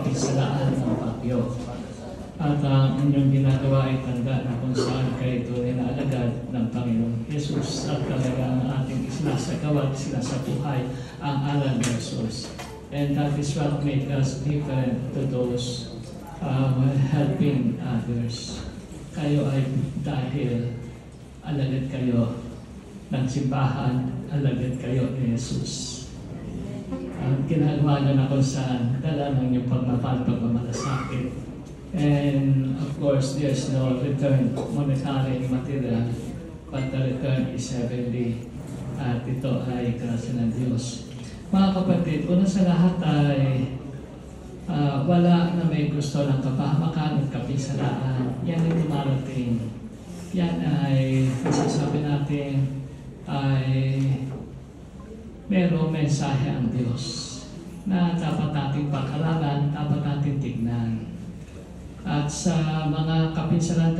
kapisalaan ng bagyo. At ang inyong ginagawa ay tanda na kung saan kayo tunay na alagad ng Panginoong Jesus at talaga ang ating isinasagawa, sinasabuhay ang aral ng Jesus. And that is what makes us different to those helping others. Kayo ay dahil alagad kayo ng simbahan, alagad kayo ni Jesus. Ang ginagawa na kung saan dala ng inyong pagmamahal, pagmamalasakit. And of course, there's no return, monetary, material, but the return is heavenly. At ito ay grasya ng Diyos. Mga kapatid, una sa lahat ay wala na may gusto ng kapahamakan at kapisalaan. Yan ay dumarating. Yan ay, masasabi natin, ay merong mensahe ang Diyos na dapat nating pag-aralan, dapat nating tignan. At sa mga kapisalan